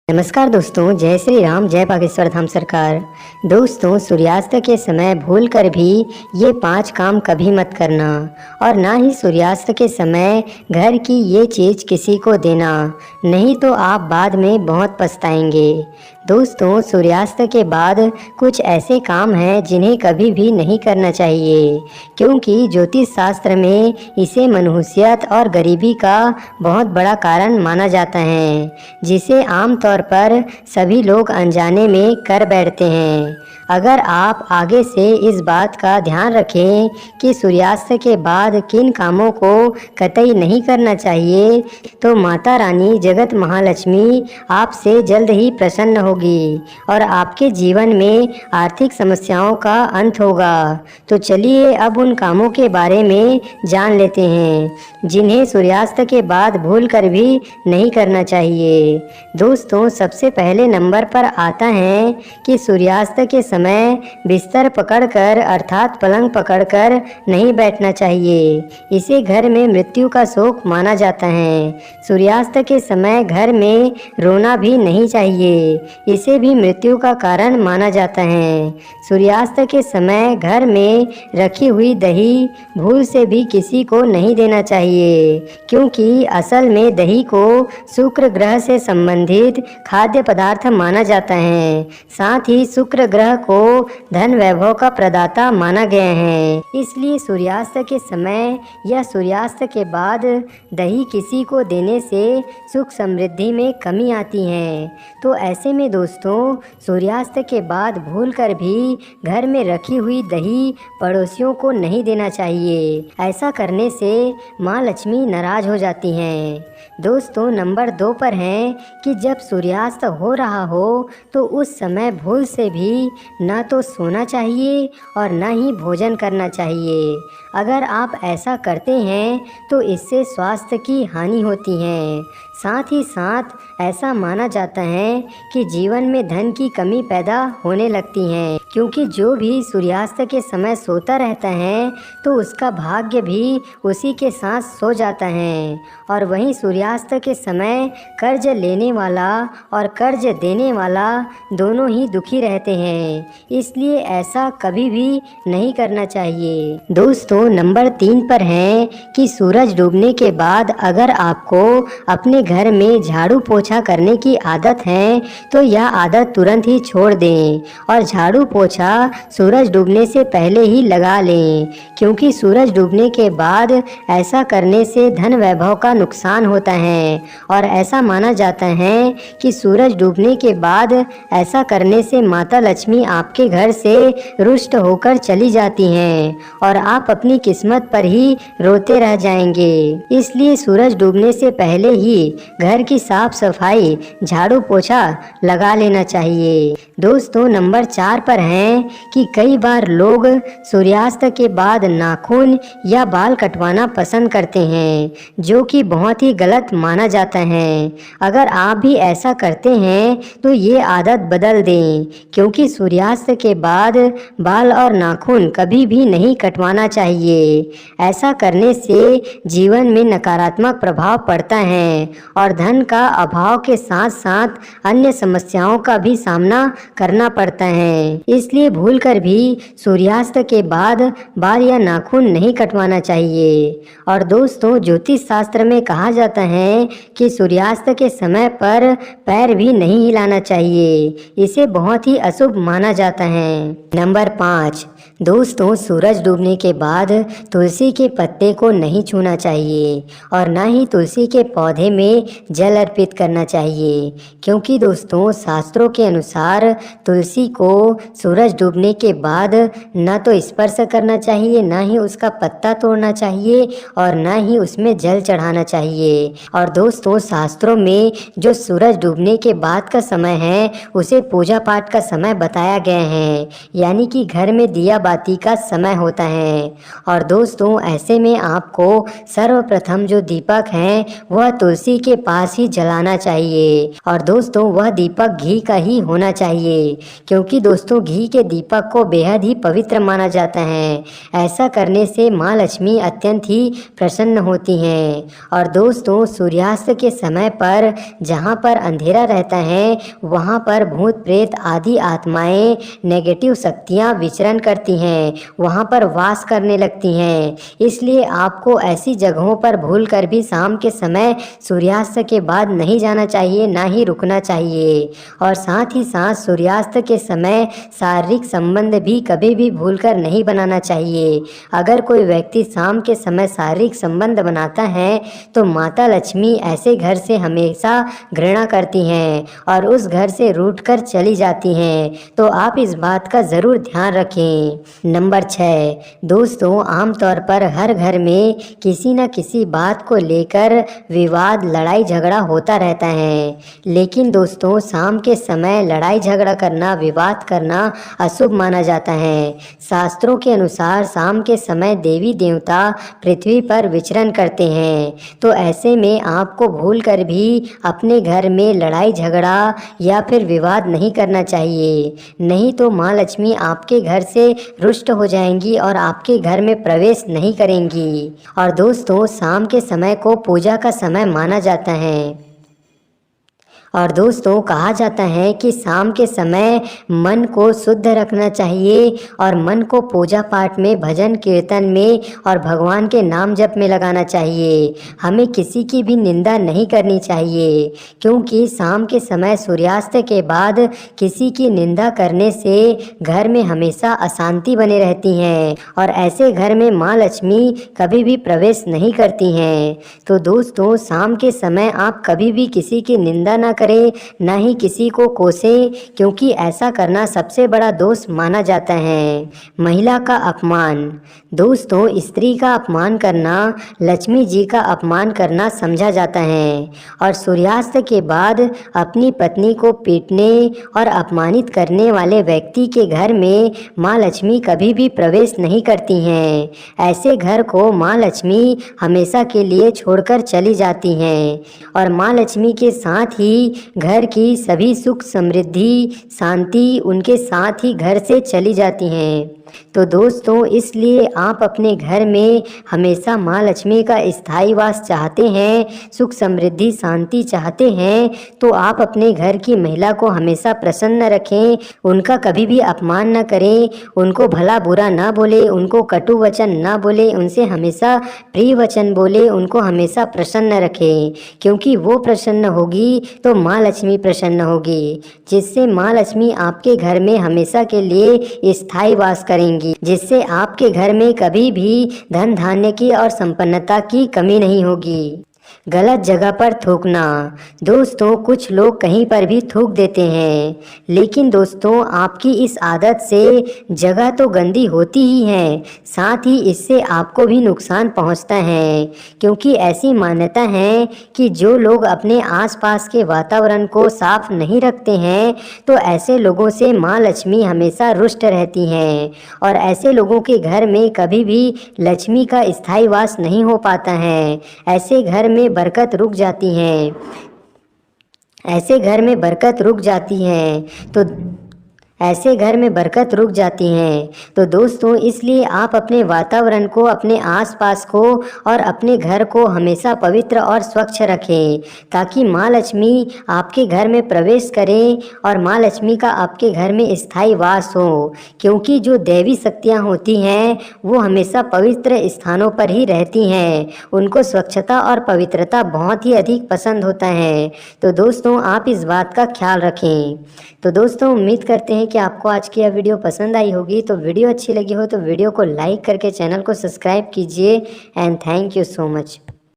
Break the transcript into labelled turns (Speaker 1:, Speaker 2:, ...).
Speaker 1: नमस्कार दोस्तों, जय श्री राम, जय बागेश्वर धाम सरकार। दोस्तों, सूर्यास्त के समय भूल कर भी ये 5 काम कभी मत करना और ना ही सूर्यास्त के समय घर की ये चीज़ किसी को देना, नहीं तो आप बाद में बहुत पछताएंगे। दोस्तों, सूर्यास्त के बाद कुछ ऐसे काम हैं जिन्हें कभी भी नहीं करना चाहिए, क्योंकि ज्योतिष शास्त्र में इसे मनहूसियत और गरीबी का बहुत बड़ा कारण माना जाता है, जिसे आमतौर पर सभी लोग अनजाने में कर बैठते हैं। अगर आप आगे से इस बात का ध्यान रखें कि सूर्यास्त के बाद किन कामों को कतई नहीं करना चाहिए, तो माता रानी जगत महालक्ष्मी आपसे जल्द ही प्रसन्न होगी और आपके जीवन में आर्थिक समस्याओं का अंत होगा। तो चलिए अब उन कामों के बारे में जान लेते हैं जिन्हें सूर्यास्त के बाद भूल कर भी नहीं करना चाहिए। दोस्तों, सबसे पहले नंबर पर आता है कि सूर्यास्त के समय बिस्तर पकड़कर अर्थात पलंग पकड़कर नहीं बैठना चाहिए। इसे घर में मृत्यु का शोक माना जाता है। सूर्यास्त के समय घर में रोना भी नहीं चाहिए, इसे भी मृत्यु का कारण माना जाता है। सूर्यास्त के समय घर में रखी हुई दही भूल से भी किसी को नहीं देना चाहिए, क्योंकि असल में दही को शुक्र ग्रह से संबंधित खाद्य पदार्थ माना जाता है। साथ ही शुक्र ग्रह को धन वैभव का प्रदाता माना गया है, इसलिए सूर्यास्त के समय या सूर्यास्त के बाद दही किसी को देने से सुख समृद्धि में कमी आती है। तो ऐसे में दोस्तों, सूर्यास्त के बाद भूल कर भी घर में रखी हुई दही पड़ोसियों को नहीं देना चाहिए। ऐसा करने से माँ लक्ष्मी नाराज हो जाती हैं। दोस्तों, नंबर 2 पर है कि जब सूर्यास्त हो रहा हो तो उस समय भूल से भी ना तो सोना चाहिए और ना ही भोजन करना चाहिए। अगर आप ऐसा करते हैं तो इससे स्वास्थ्य की हानि होती है। साथ ही साथ ऐसा माना जाता है कि जीवन में धन की कमी पैदा होने लगती है, क्योंकि जो भी सूर्यास्त के समय सोता रहता है तो उसका भाग्य भी उसी के साथ सो जाता है। और वहीं सूर्यास्त के समय कर्ज लेने वाला और कर्ज देने वाला दोनों ही दुखी रहते हैं, इसलिए ऐसा कभी भी नहीं करना चाहिए। दोस्तों, नंबर 3 पर है कि सूरज डूबने के बाद अगर आपको अपने घर में झाड़ू पोछा करने की आदत है तो यह आदत तुरंत ही छोड़ दें और झाड़ू पोछा सूरज डूबने से पहले ही लगा लें, क्योंकि सूरज डूबने के बाद ऐसा करने से धन वैभव का नुकसान होता है और ऐसा माना जाता है कि सूरज डूबने के बाद ऐसा करने से माता लक्ष्मी आपके घर से रुष्ट होकर चली जाती हैं और आप अपनी किस्मत पर ही रोते रह जाएंगे। इसलिए सूरज डूबने से पहले ही घर की साफ सफाई झाड़ू पोछा लगा लेना चाहिए। दोस्तों, नंबर 4 पर है कि कई बार लोग सूर्यास्त के बाद नाखून या बाल कटवाना पसंद करते हैं, जो कि बहुत ही गलत माना जाता है। अगर आप भी ऐसा करते हैं तो ये आदत बदल दें, क्योंकि सूर्यास्त के बाद बाल और नाखून कभी भी नहीं कटवाना चाहिए। ऐसा करने से जीवन में नकारात्मक प्रभाव पड़ता है और धन का अभाव के साथ साथ अन्य समस्याओं का भी सामना करना पड़ता है। इसलिए भूलकर भी सूर्यास्त के बाद बाल या नाखून नहीं कटवाना चाहिए। और दोस्तों, ज्योतिष शास्त्र में कहा जाता है कि सूर्यास्त के समय पर पैर भी नहीं हिलाना चाहिए, इसे बहुत ही अशुभ माना जाता है। नंबर 5, दोस्तों, सूरज डूबने के बाद तुलसी के पत्ते को नहीं छूना चाहिए और ना ही तुलसी के पौधे में जल अर्पित करना चाहिए, क्योंकि दोस्तों, शास्त्रों के अनुसार तुलसी को सूरज डूबने के बाद ना तो स्पर्श करना चाहिए, ना ही उसका पत्ता तोड़ना चाहिए और ना ही उसमें जल चढ़ाना चाहिए। और दोस्तों, शास्त्रों में जो सूरज डूबने के बाद का समय है उसे पूजा पाठ का समय बताया गया है, यानी कि घर में दिया बाती का समय होता है। और दोस्तों ऐसे में आपको सर्वप्रथम जो दीपक है वह तुलसी के पास ही जलाना चाहिए। और दोस्तों वह दीपक घी का ही होना चाहिए, क्योंकि दोस्तों घी के दीपक को बेहद ही पवित्र माना जाता है। ऐसा करने से माँ लक्ष्मी अत्यंत ही प्रसन्न होती हैं। और दोस्तों सूर्यास्त के समय पर जहाँ पर अंधेरा रहता है वहाँ पर भूत प्रेत आदि आत्माएं नेगेटिव शक्तियाँ विचरण करती हैं, वहाँ पर वास करने लगती हैं। इसलिए आपको ऐसी जगहों पर भूलकर भी शाम के समय सूर्यास्त के बाद नहीं जाना चाहिए, ना ही रुकना चाहिए। और साथ ही साथ सूर्यास्त के समय शारीरिक संबंध भी कभी भी भूलकर नहीं बनाना चाहिए। अगर कोई व्यक्ति शाम के समय शारीरिक संबंध बनाता है तो माता लक्ष्मी ऐसे घर से हमेशा घृणा करती हैं और उस घर से रूठकर चली जाती हैं। तो आप इस बात का ज़रूर ध्यान रखें। नंबर 6, दोस्तों आमतौर पर हर घर में किसी न किसी बात को लेकर विवाद लड़ाई झगड़ा होता रहता है। लेकिन दोस्तों शाम के समय लड़ाई झगड़ा करना, विवाद करना अशुभ माना जाता है। शास्त्रों के अनुसार शाम के समय देवी देवता पृथ्वी पर विचरण करते हैं। तो ऐसे में आपको भूलकर भी अपने घर में लड़ाई झगड़ा या फिर विवाद नहीं करना चाहिए, नहीं तो माँ लक्ष्मी आपके घर से रुष्ट हो जाएंगी और आपके घर में प्रवेश नहीं करेंगी। और दोस्तों शाम के समय को पूजा का समय माना जाता है। और दोस्तों कहा जाता है कि शाम के समय मन को शुद्ध रखना चाहिए और मन को पूजा पाठ में, भजन कीर्तन में और भगवान के नाम जप में लगाना चाहिए। हमें किसी की भी निंदा नहीं करनी चाहिए, क्योंकि शाम के समय सूर्यास्त के बाद किसी की निंदा करने से घर में हमेशा अशांति बने रहती हैं और ऐसे घर में माँ लक्ष्मी कभी भी प्रवेश नहीं करती हैं। तो दोस्तों शाम के समय आप कभी भी किसी की निंदा ना करें, ना ही किसी को कोसें, क्योंकि ऐसा करना सबसे बड़ा दोष माना जाता है। महिला का अपमान, दोस्तों स्त्री का अपमान करना लक्ष्मी जी का अपमान करना समझा जाता है। और सूर्यास्त के बाद अपनी पत्नी को पीटने और अपमानित करने वाले व्यक्ति के घर में माँ लक्ष्मी कभी भी प्रवेश नहीं करती हैं। ऐसे घर को माँ लक्ष्मी हमेशा के लिए छोड़कर चली जाती हैं और माँ लक्ष्मी के साथ ही घर की सभी सुख समृद्धि शांति उनके साथ ही घर से चली जाती हैं। तो दोस्तों इसलिए आप अपने घर में हमेशा माँ लक्ष्मी का स्थायी वास चाहते हैं, सुख समृद्धि शांति चाहते हैं, तो आप अपने घर की महिला को हमेशा प्रसन्न रखें, उनका कभी भी अपमान न करें, उनको भला बुरा ना बोले, उनको कटु वचन ना बोले, उनसे हमेशा प्रिय वचन बोले, उनको हमेशा प्रसन्न रखें, क्योंकि वो प्रसन्न होगी तो माँ लक्ष्मी प्रसन्न होगी, जिससे माँ लक्ष्मी आपके घर में हमेशा के लिए स्थायी वास करेंगी, जिससे आपके घर में कभी भी धन धान्य की और संपन्नता की कमी नहीं होगी। गलत जगह पर थूकना, दोस्तों कुछ लोग कहीं पर भी थूक देते हैं, लेकिन दोस्तों आपकी इस आदत से जगह तो गंदी होती ही है, साथ ही इससे आपको भी नुकसान पहुंचता है, क्योंकि ऐसी मान्यता है कि जो लोग अपने आसपास के वातावरण को साफ नहीं रखते हैं तो ऐसे लोगों से माँ लक्ष्मी हमेशा रुष्ट रहती हैं और ऐसे लोगों के घर में कभी भी लक्ष्मी का स्थायी वास नहीं हो पाता है। ऐसे घर में बरकत रुक जाती है, ऐसे घर में बरकत रुक जाती है, तो ऐसे घर में बरकत रुक जाती हैं। तो दोस्तों इसलिए आप अपने वातावरण को, अपने आसपास को और अपने घर को हमेशा पवित्र और स्वच्छ रखें, ताकि माँ लक्ष्मी आपके घर में प्रवेश करें और माँ लक्ष्मी का आपके घर में स्थायी वास हो, क्योंकि जो दैवी शक्तियाँ होती हैं वो हमेशा पवित्र स्थानों पर ही रहती हैं, उनको स्वच्छता और पवित्रता बहुत ही अधिक पसंद होता है। तो दोस्तों आप इस बात का ख्याल रखें। तो दोस्तों उम्मीद करते हैं कि आपको आज की यह वीडियो पसंद आई होगी। तो वीडियो अच्छी लगी हो तो वीडियो को लाइक करके चैनल को सब्सक्राइब कीजिए and thank you so much.